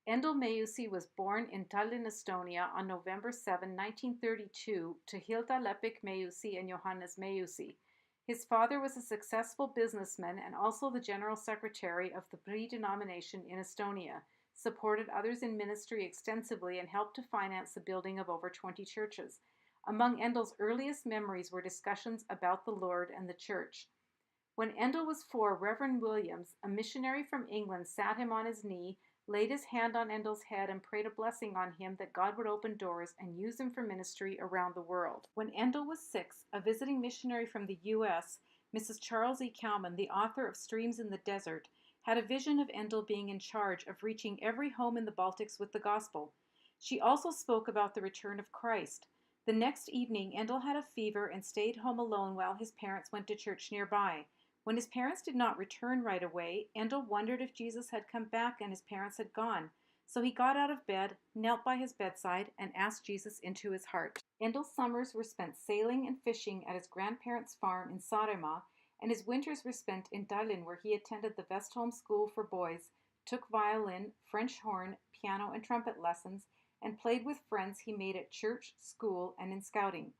Endel Meiusi was born in Tallinn, Estonia on November 7, 1932 to Hilda Lepik Meiusi and Johannes Meiusi. His father was a successful businessman and also the general secretary of the Pri denomination in Estonia, supported others in ministry extensively, and helped to finance the building of over 20 churches. Among Endel's earliest memories were discussions about the Lord and the church. When Endel was 4, Reverend Williams, a missionary from England, sat him on his knee, laid his hand on Endel's head, and prayed a blessing on him that God would open doors and use him for ministry around the world. When Endel was 6, a visiting missionary from the U.S., Mrs. Charles E. Cowman, the author of Streams in the Desert, had a vision of Endel being in charge of reaching every home in the Baltics with the gospel. She also spoke about the return of Christ. The next evening, Endel had a fever and stayed home alone while his parents went to church nearby. When his parents did not return right away, Endel wondered if Jesus had come back and his parents had gone. So he got out of bed, knelt by his bedside, and asked Jesus into his heart. Endel's summers were spent sailing and fishing at his grandparents' farm in Saaremaa, and his winters were spent in Tallinn, where he attended the Vestholm School for Boys, took violin, French horn, piano, and trumpet lessons, and played with friends he made at church, school, and in scouting.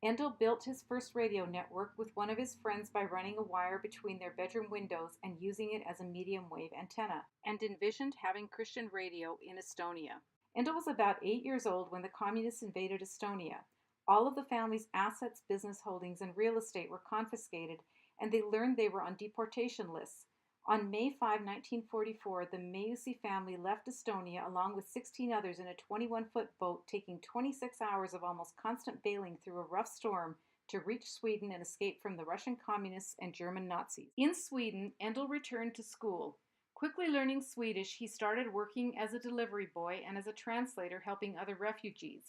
Endel built his first radio network with one of his friends by running a wire between their bedroom windows and using it as a medium wave antenna, and envisioned having Christian radio in Estonia. Endel was about 8 years old when the communists invaded Estonia. All of the family's assets, business holdings, and real estate were confiscated, and they learned they were on deportation lists. On May 5, 1944, the Meiusi family left Estonia along with 16 others in a 21-foot boat, taking 26 hours of almost constant bailing through a rough storm to reach Sweden and escape from the Russian communists and German Nazis. In Sweden, Endel returned to school. Quickly learning Swedish, he started working as a delivery boy and as a translator helping other refugees.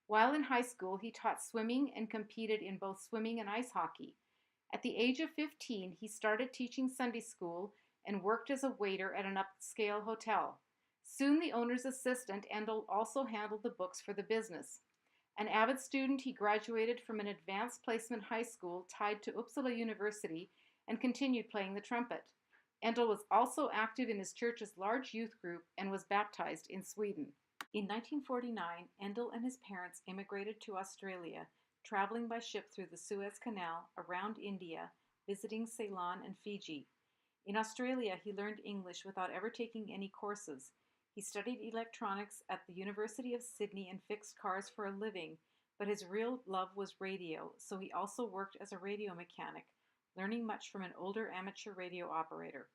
While in high school, he taught swimming and competed in both swimming and ice hockey. At the age of 15, he started teaching Sunday school and worked as a waiter at an upscale hotel. Soon the owner's assistant, Endel, also handled the books for the business. An avid student, he graduated from an advanced placement high school tied to Uppsala University and continued playing the trumpet. Endel was also active in his church's large youth group and was baptized in Sweden. In 1949, Endel and his parents immigrated to Australia, traveling by ship through the Suez Canal, around India, visiting Ceylon and Fiji. In Australia, he learned English without ever taking any courses. He studied electronics at the University of Sydney and fixed cars for a living, but his real love was radio, so he also worked as a radio mechanic, learning much from an older amateur radio operator.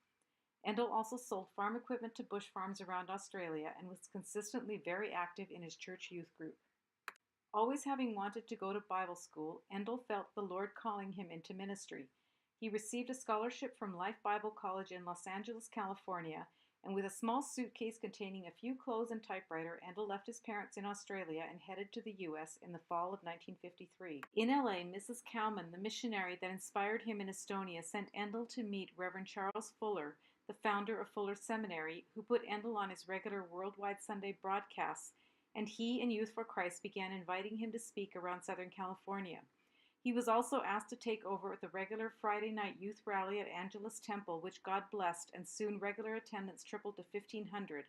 Endel also sold farm equipment to bush farms around Australia and was consistently very active in his church youth group. Always having wanted to go to Bible school, Endel felt the Lord calling him into ministry. He received a scholarship from Life Bible College in Los Angeles, California, and with a small suitcase containing a few clothes and typewriter, Endel left his parents in Australia and headed to the U.S. in the fall of 1953. In L.A., Mrs. Cowman, the missionary that inspired him in Estonia, sent Endel to meet Reverend Charles Fuller, the founder of Fuller Seminary, who put Endel on his regular worldwide Sunday broadcasts, and he and Youth for Christ began inviting him to speak around Southern California. He was also asked to take over the regular Friday night youth rally at Angelus Temple, which God blessed, and soon regular attendance tripled to 1,500.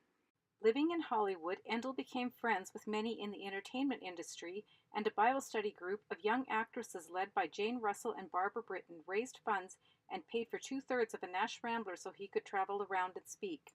Living in Hollywood, Endel became friends with many in the entertainment industry, and a Bible study group of young actresses led by Jane Russell and Barbara Britton raised funds and paid for 2/3 of a Nash Rambler so he could travel around and speak.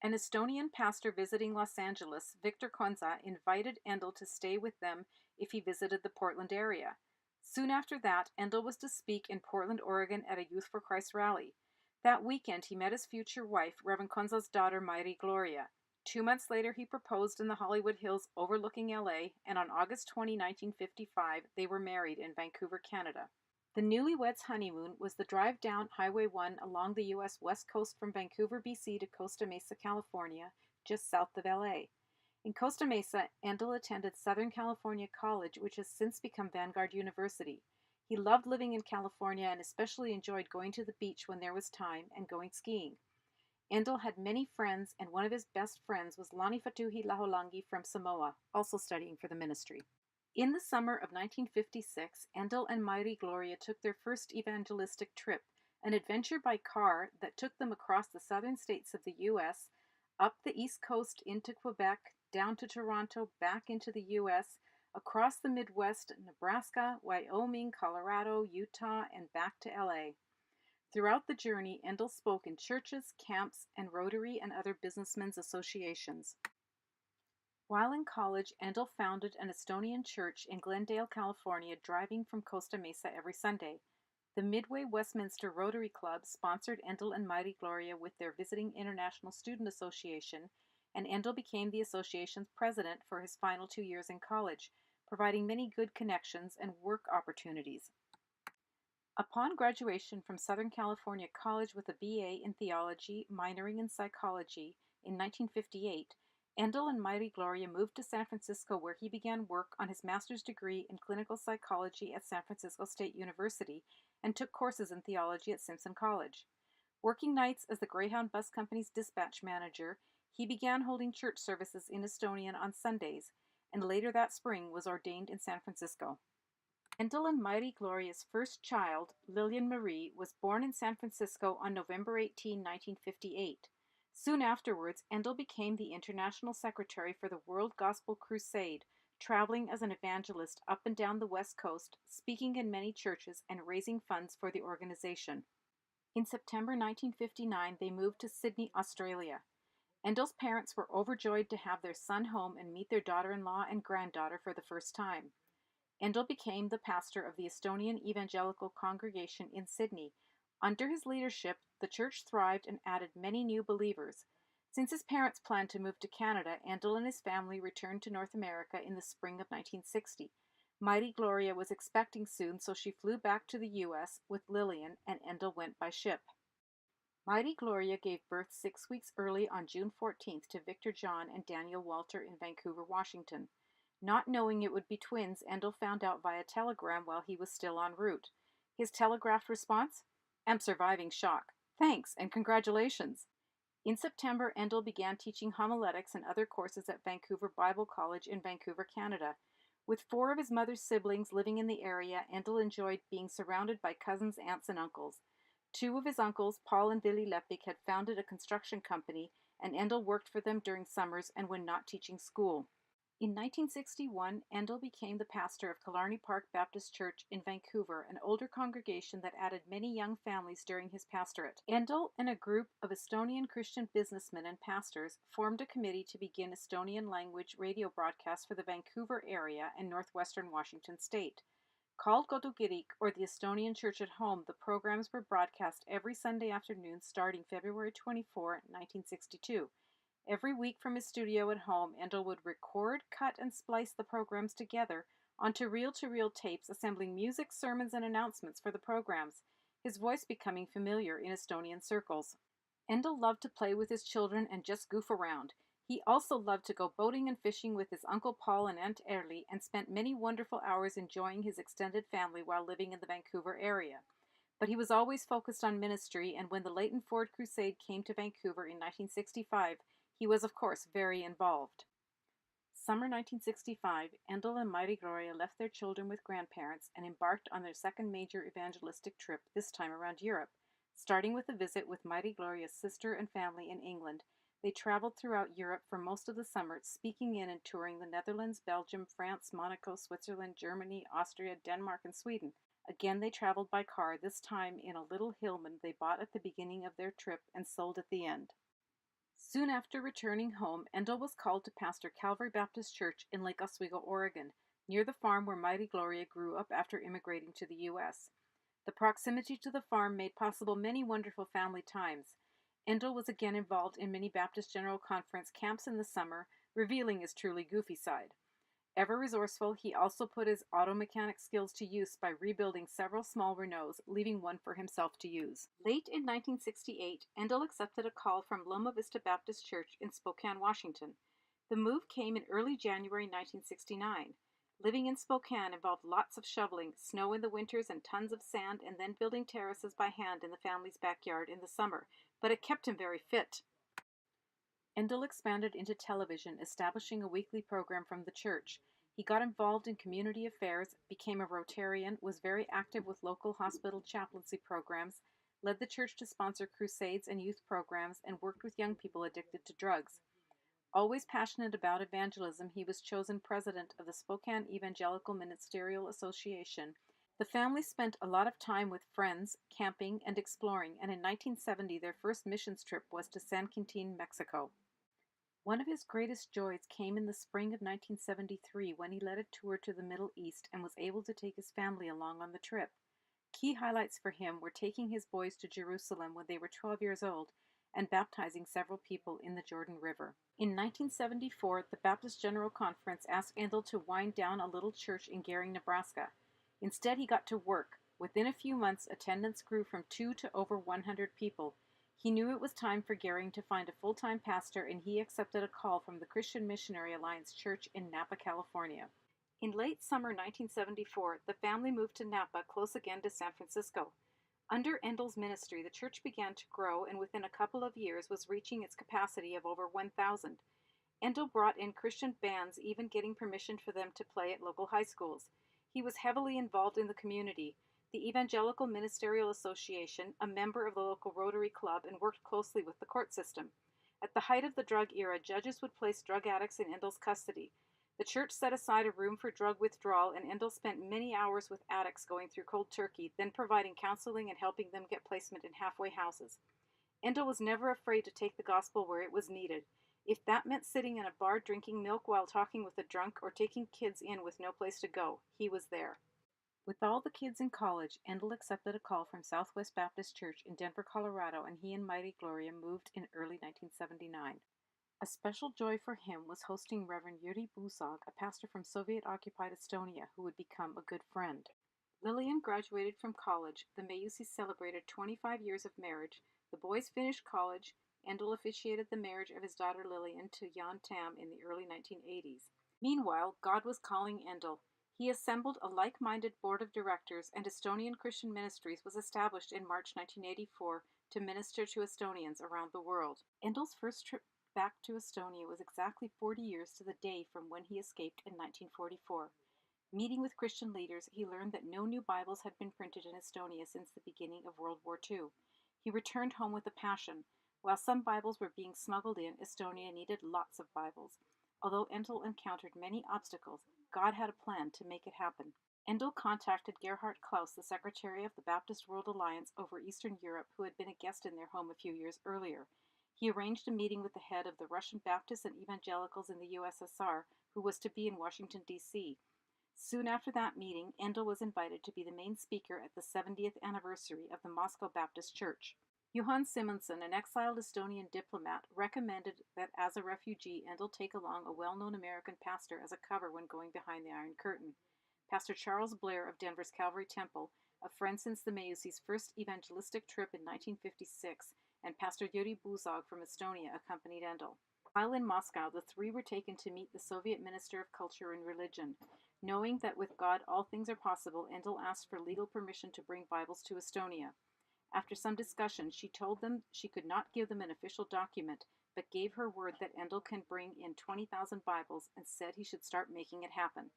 An Estonian pastor visiting Los Angeles, Victor Konza, invited Endel to stay with them if he visited the Portland area. Soon after that, Endel was to speak in Portland, Oregon at a Youth for Christ rally. That weekend, he met his future wife, Reverend Konza's daughter, Mairi Gloria. 2 months later, he proposed in the Hollywood Hills overlooking LA, and on August 20, 1955, they were married in Vancouver, Canada. The newlyweds' honeymoon was the drive down Highway 1 along the U.S. West Coast from Vancouver, BC to Costa Mesa, California, just south of LA. In Costa Mesa, Endel attended Southern California College, which has since become Vanguard University. He loved living in California and especially enjoyed going to the beach when there was time and going skiing. Endel had many friends, and one of his best friends was Lani Fatuhi Laholangi from Samoa, also studying for the ministry. In the summer of 1956, Endel and Mairi Gloria took their first evangelistic trip, an adventure by car that took them across the southern states of the U.S., up the East Coast into Quebec, down to Toronto, back into the U.S., across the Midwest, Nebraska, Wyoming, Colorado, Utah, and back to L.A. Throughout the journey, Endel spoke in churches, camps, and Rotary and other businessmen's associations. While in college, Endel founded an Estonian church in Glendale, California, driving from Costa Mesa every Sunday. The Midway Westminster Rotary Club sponsored Endel and Marie Gloria with their Visiting International Student Association, and Endel became the association's president for his final 2 years in college, providing many good connections and work opportunities. Upon graduation from Southern California College with a BA in theology, minoring in psychology, in 1958, Endel and Marie Gloria moved to San Francisco, where he began work on his master's degree in clinical psychology at San Francisco State University and took courses in theology at Simpson College. Working nights as the Greyhound Bus Company's dispatch manager, he began holding church services in Estonian on Sundays, and later that spring was ordained in San Francisco. Endel and Marie Gloria's first child, Lillian Marie, was born in San Francisco on November 18, 1958. Soon afterwards, Endel became the international secretary for the World Gospel Crusade, traveling as an evangelist up and down the West Coast, speaking in many churches and raising funds for the organization. In September 1959, they moved to Sydney, Australia. Endel's parents were overjoyed to have their son home and meet their daughter-in-law and granddaughter for the first time. Endel became the pastor of the Estonian Evangelical Congregation in Sydney. Under his leadership, the church thrived and added many new believers. Since his parents planned to move to Canada, Endel and his family returned to North America in the spring of 1960. Marie Gloria was expecting soon, so she flew back to the U.S. with Lillian, and Endel went by ship. Marie Gloria gave birth 6 weeks early on June 14th to Victor John and Daniel Walter in Vancouver, Washington. Not knowing it would be twins, Endel found out via telegram while he was still en route. His telegraphed response? "Am surviving shock. Thanks and congratulations." In September, Endel began teaching homiletics and other courses at Vancouver Bible College in Vancouver, Canada. With 4 of his mother's siblings living in the area, Endel enjoyed being surrounded by cousins, aunts, and uncles. 2 of his uncles, Paul and Willy Lepik, had founded a construction company, and Endel worked for them during summers and when not teaching school. In 1961, Endel became the pastor of Killarney Park Baptist Church in Vancouver, an older congregation that added many young families during his pastorate. Endel and a group of Estonian Christian businessmen and pastors formed a committee to begin Estonian language radio broadcasts for the Vancouver area and northwestern Washington state. Called Kodukirik, or the Estonian Church at Home, the programs were broadcast every Sunday afternoon starting February 24, 1962. Every week from his studio at home, Endel would record, cut, and splice the programs together onto reel-to-reel tapes, assembling music, sermons, and announcements for the programs, his voice becoming familiar in Estonian circles. Endel loved to play with his children and just goof around. He also loved to go boating and fishing with his Uncle Paul and Aunt Erli, and spent many wonderful hours enjoying his extended family while living in the Vancouver area. But he was always focused on ministry, and when the Leighton Ford Crusade came to Vancouver in 1965, he was, of course, very involved. Summer 1965, Endel and Marie Gloria left their children with grandparents and embarked on their second major evangelistic trip, this time around Europe. Starting with a visit with Marie Gloria's sister and family in England, they traveled throughout Europe for most of the summer, speaking in and touring the Netherlands, Belgium, France, Monaco, Switzerland, Germany, Austria, Denmark, and Sweden. Again, they traveled by car, this time in a little Hillman they bought at the beginning of their trip and sold at the end. Soon after returning home, Endel was called to pastor Calvary Baptist Church in Lake Oswego, Oregon, near the farm where Marie Gloria grew up after immigrating to the U.S. The proximity to the farm made possible many wonderful family times. Endel was again involved in many Baptist General Conference camps in the summer, revealing his truly goofy side. Ever resourceful, he also put his auto mechanic skills to use by rebuilding several small Renaults, leaving one for himself to use. Late in 1968, Endel accepted a call from Loma Vista Baptist Church in Spokane, Washington. The move came in early January 1969. Living in Spokane involved lots of shoveling, snow in the winters and tons of sand, and then building terraces by hand in the family's backyard in the summer, but it kept him very fit. Endel expanded into television, establishing a weekly program from the church. He got involved in community affairs, became a Rotarian, was very active with local hospital chaplaincy programs, led the church to sponsor crusades and youth programs, and worked with young people addicted to drugs. Always passionate about evangelism, he was chosen president of the Spokane Evangelical Ministerial Association. The family spent a lot of time with friends, camping, and exploring, and in 1970 their first missions trip was to San Quintin, Mexico. One of his greatest joys came in the spring of 1973 when he led a tour to the Middle East and was able to take his family along on the trip. Key highlights for him were taking his boys to Jerusalem when they were 12 years old and baptizing several people in the Jordan River. In 1974, the Baptist General Conference asked Endel to wind down a little church in Gering, Nebraska. Instead, he got to work. Within a few months, attendance grew from 2 to over 100 people. He knew it was time for Gering to find a full-time pastor, and he accepted a call from the Christian Missionary Alliance Church in Napa, California. In late summer 1974, the family moved to Napa, close again to San Francisco. Under Endel's ministry, the church began to grow and within a couple of years was reaching its capacity of over 1,000. Endel brought in Christian bands, even getting permission for them to play at local high schools. He was heavily involved in the community, the Evangelical Ministerial Association, a member of the local Rotary Club, and worked closely with the court system. At the height of the drug era, judges would place drug addicts in Endel's custody. The church set aside a room for drug withdrawal, and Endel spent many hours with addicts going through cold turkey, then providing counseling and helping them get placement in halfway houses. Endel was never afraid to take the gospel where it was needed. If that meant sitting in a bar drinking milk while talking with a drunk or taking kids in with no place to go, he was there. With all the kids in college, Endel accepted a call from Southwest Baptist Church in Denver, Colorado, and he and Mighty Gloria moved in early 1979. A special joy for him was hosting Reverend Yuri Buzog, a pastor from Soviet-occupied Estonia, who would become a good friend. Lillian graduated from college. The Meiusis celebrated 25 years of marriage. The boys finished college. Endel officiated the marriage of his daughter Lillian to Jan Tam in the early 1980s. Meanwhile, God was calling Endel. He assembled a like-minded board of directors, and Estonian Christian Ministries was established in March 1984 to minister to Estonians around the world. Endel's first trip back to Estonia was exactly 40 years to the day from when he escaped in 1944. Meeting with Christian leaders, he learned that no new Bibles had been printed in Estonia since the beginning of World War II. He returned home with a passion. While some Bibles were being smuggled in, Estonia needed lots of Bibles. Although Endel encountered many obstacles, God had a plan to make it happen. Endel contacted Gerhard Klaus, the secretary of the Baptist World Alliance over Eastern Europe, who had been a guest in their home a few years earlier. He arranged a meeting with the head of the Russian Baptists and Evangelicals in the USSR, who was to be in Washington, D.C. Soon after that meeting, Endel was invited to be the main speaker at the 70th anniversary of the Moscow Baptist Church. Johann Simonson, an exiled Estonian diplomat, recommended that as a refugee, Endel take along a well-known American pastor as a cover when going behind the Iron Curtain. Pastor Charles Blair of Denver's Calvary Temple, a friend since the Meiusis' first evangelistic trip in 1956, and Pastor Yuri Buzog from Estonia accompanied Endel. While in Moscow, the three were taken to meet the Soviet Minister of Culture and Religion. Knowing that with God all things are possible, Endel asked for legal permission to bring Bibles to Estonia. After some discussion, she told them she could not give them an official document, but gave her word that Endel can bring in 20,000 Bibles and said he should start making it happen.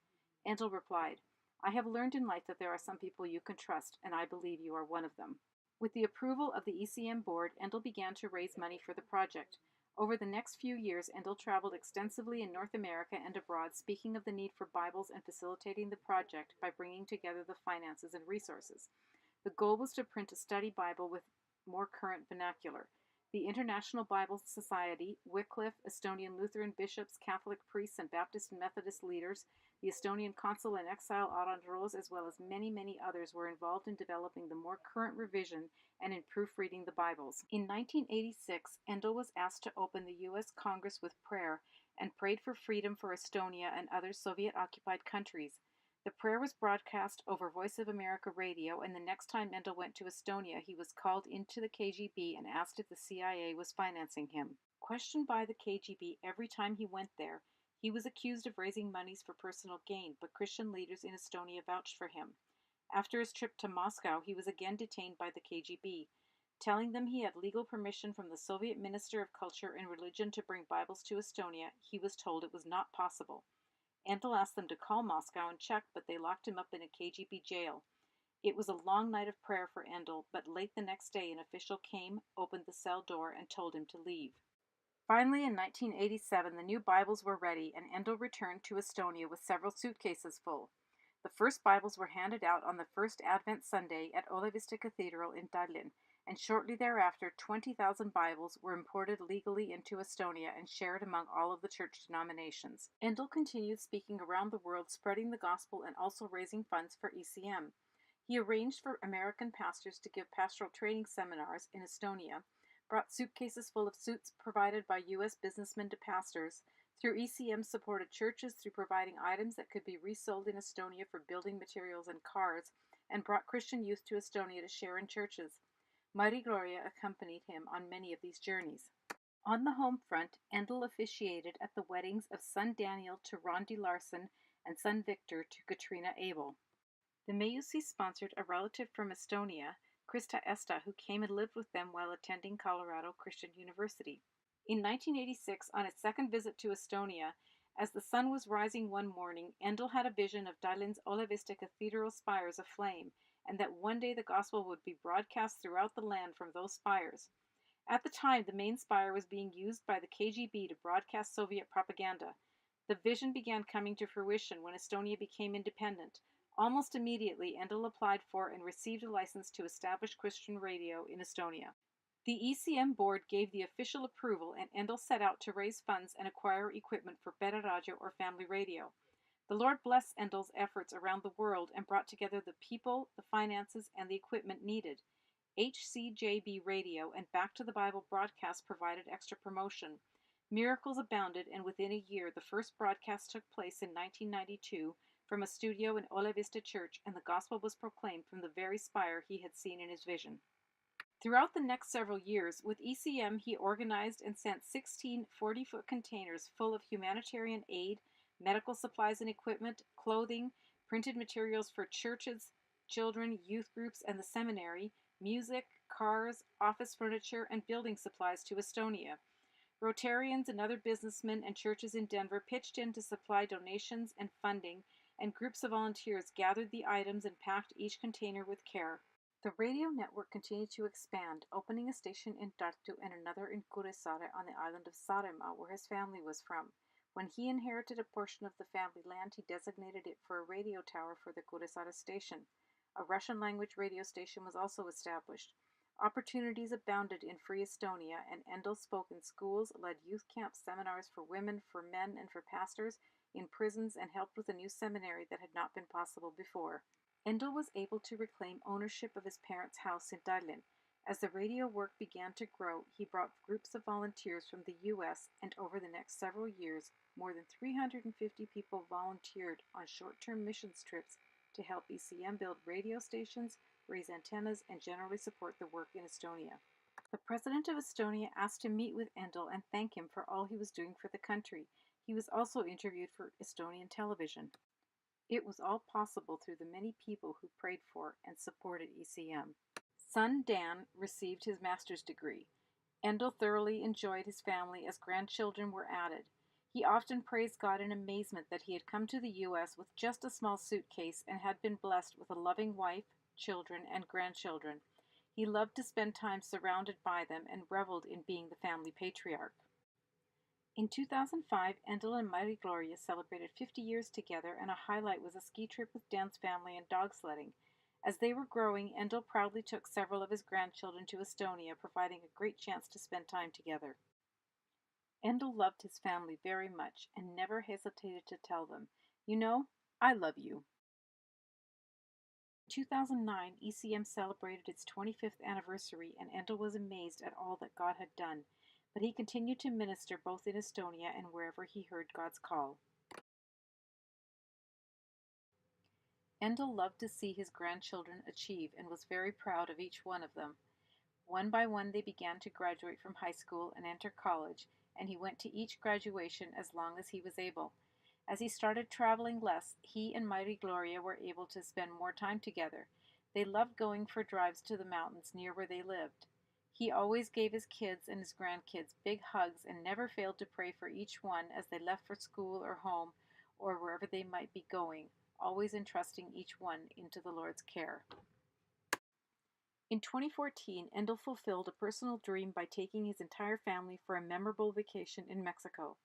Endel replied, "I have learned in life that there are some people you can trust, and I believe you are one of them." With the approval of the ECM board, Endel began to raise money for the project. Over the next few years, Endel traveled extensively in North America and abroad, speaking of the need for Bibles and facilitating the project by bringing together the finances and resources. The goal was to print a study Bible with more current vernacular. The International Bible Society, Wycliffe, Estonian Lutheran bishops, Catholic priests, and Baptist and Methodist leaders, the Estonian consul in exile Aron Rose, as well as many, many others, were involved in developing the more current revision and in proofreading the Bibles. In 1986, Endel was asked to open the U.S. Congress with prayer and prayed for freedom for Estonia and other Soviet-occupied countries. The prayer was broadcast over Voice of America radio, and the next time Endel went to Estonia, he was called into the KGB and asked if the CIA was financing him. Questioned by the KGB every time he went there, he was accused of raising monies for personal gain, but Christian leaders in Estonia vouched for him. After his trip to Moscow, he was again detained by the KGB. Telling them he had legal permission from the Soviet Minister of Culture and Religion to bring Bibles to Estonia, he was told it was not possible. Endel asked them to call Moscow and check, but they locked him up in a KGB jail. It was a long night of prayer for Endel, but late the next day an official came, opened the cell door, and told him to leave. Finally, in 1987, the new Bibles were ready, and Endel returned to Estonia with several suitcases full. The first Bibles were handed out on the first Advent Sunday at Olavista Cathedral in Tallinn, and shortly thereafter 20,000 Bibles were imported legally into Estonia and shared among all of the church denominations. Endel continued speaking around the world, spreading the gospel and also raising funds for ECM. He arranged for American pastors to give pastoral training seminars in Estonia, brought suitcases full of suits provided by U.S. businessmen to pastors, through ECM supported churches through providing items that could be resold in Estonia for building materials and cars, and brought Christian youth to Estonia to share in churches. Mari Gloria accompanied him on many of these journeys. On the home front, Endel officiated at the weddings of son Daniel to Rondi Larson and son Victor to Katrina Abel. The Meiusi sponsored a relative from Estonia, Krista Esta, who came and lived with them while attending Colorado Christian University. In 1986, on its second visit to Estonia, as the sun was rising one morning, Endel had a vision of Tallinn's Olavista Cathedral spires aflame, and that one day the gospel would be broadcast throughout the land from those spires. At the time, the main spire was being used by the KGB to broadcast Soviet propaganda. The vision began coming to fruition when Estonia became independent. Almost immediately, Endel applied for and received a license to establish Christian radio in Estonia. The ECM board gave the official approval, and Endel set out to raise funds and acquire equipment for Beta Radio or family radio. The Lord blessed Endel's efforts around the world and brought together the people, the finances, and the equipment needed. HCJB Radio and Back to the Bible broadcasts provided extra promotion. Miracles abounded, and within a year, the first broadcast took place in 1992 from a studio in Olavista Church, and the gospel was proclaimed from the very spire he had seen in his vision. Throughout the next several years, with ECM, he organized and sent 16 40-foot containers full of humanitarian aid, medical supplies and equipment, clothing, printed materials for churches, children, youth groups, and the seminary, music, cars, office furniture, and building supplies to Estonia. Rotarians and other businessmen and churches in Denver pitched in to supply donations and funding, and groups of volunteers gathered the items and packed each container with care. The radio network continued to expand, opening a station in Tartu and another in Kuressaare on the island of Saaremaa, where his family was from. When he inherited a portion of the family land, he designated it for a radio tower for the Kuressaare station. A Russian-language radio station was also established. Opportunities abounded in Free Estonia, and Endel spoke in schools, led youth camps, seminars for women, for men, and for pastors, in prisons, and helped with a new seminary that had not been possible before. Endel was able to reclaim ownership of his parents' house in Tallinn. As the radio work began to grow, he brought groups of volunteers from the U.S., and over the next several years, more than 350 people volunteered on short-term missions trips to help ECM build radio stations, raise antennas, and generally support the work in Estonia. The president of Estonia asked to meet with Endel and thank him for all he was doing for the country. He was also interviewed for Estonian television. It was all possible through the many people who prayed for and supported ECM. Son Dan received his master's degree. Endel thoroughly enjoyed his family as grandchildren were added. He often praised God in amazement that he had come to the U.S. with just a small suitcase and had been blessed with a loving wife, children, and grandchildren. He loved to spend time surrounded by them and reveled in being the family patriarch. In 2005, Endel and Mari Gloria celebrated 50 years together, and a highlight was a ski trip with Dan's family and dog sledding. As they were growing, Endel proudly took several of his grandchildren to Estonia, providing a great chance to spend time together. Endel loved his family very much and never hesitated to tell them, "You know, I love you." In 2009, ECM celebrated its 25th anniversary, and Endel was amazed at all that God had done, but he continued to minister both in Estonia and wherever he heard God's call. Endel loved to see his grandchildren achieve and was very proud of each one of them. One by one they began to graduate from high school and enter college, and he went to each graduation as long as he was able. As he started traveling less, he and Mari Gloria were able to spend more time together. They loved going for drives to the mountains near where they lived. He always gave his kids and his grandkids big hugs and never failed to pray for each one as they left for school or home or wherever they might be going, always entrusting each one into the Lord's care. In 2014, Endel fulfilled a personal dream by taking his entire family for a memorable vacation in Mexico.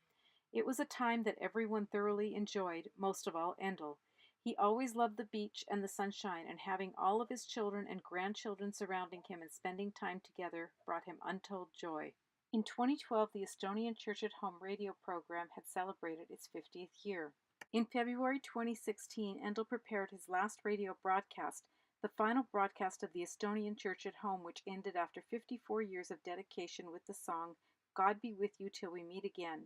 It was a time that everyone thoroughly enjoyed, most of all Endel. He always loved the beach and the sunshine, and having all of his children and grandchildren surrounding him and spending time together brought him untold joy. In 2012, the Estonian Church at Home radio program had celebrated its 50th year. In February 2016, Endel prepared his last radio broadcast, the final broadcast of the Estonian Church at Home, which ended after 54 years of dedication with the song, God Be With You Till We Meet Again.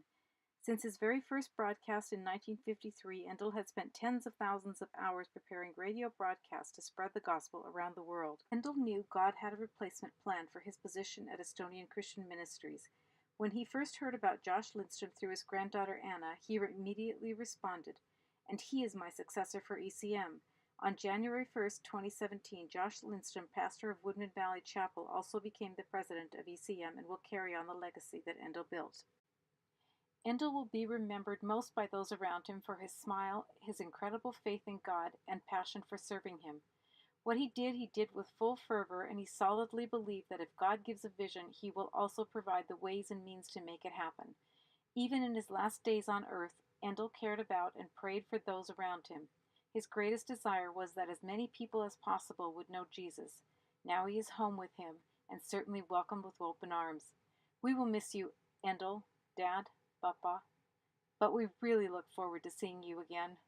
Since his very first broadcast in 1953, Endel had spent tens of thousands of hours preparing radio broadcasts to spread the gospel around the world. Endel knew God had a replacement plan for his position at Estonian Christian Ministries. When he first heard about Josh Lindstrom through his granddaughter Anna, he immediately responded, "And he is my successor for ECM." On January 1st, 2017, Josh Lindstrom, pastor of Woodman Valley Chapel, also became the president of ECM and will carry on the legacy that Endel built. Endel will be remembered most by those around him for his smile, his incredible faith in God, and passion for serving Him. What he did with full fervor, and he solidly believed that if God gives a vision, He will also provide the ways and means to make it happen. Even in his last days on earth, Endel cared about and prayed for those around him. His greatest desire was that as many people as possible would know Jesus. Now he is home with Him, and certainly welcomed with open arms. We will miss you, Endel, Dad, Papa, but we really look forward to seeing you again.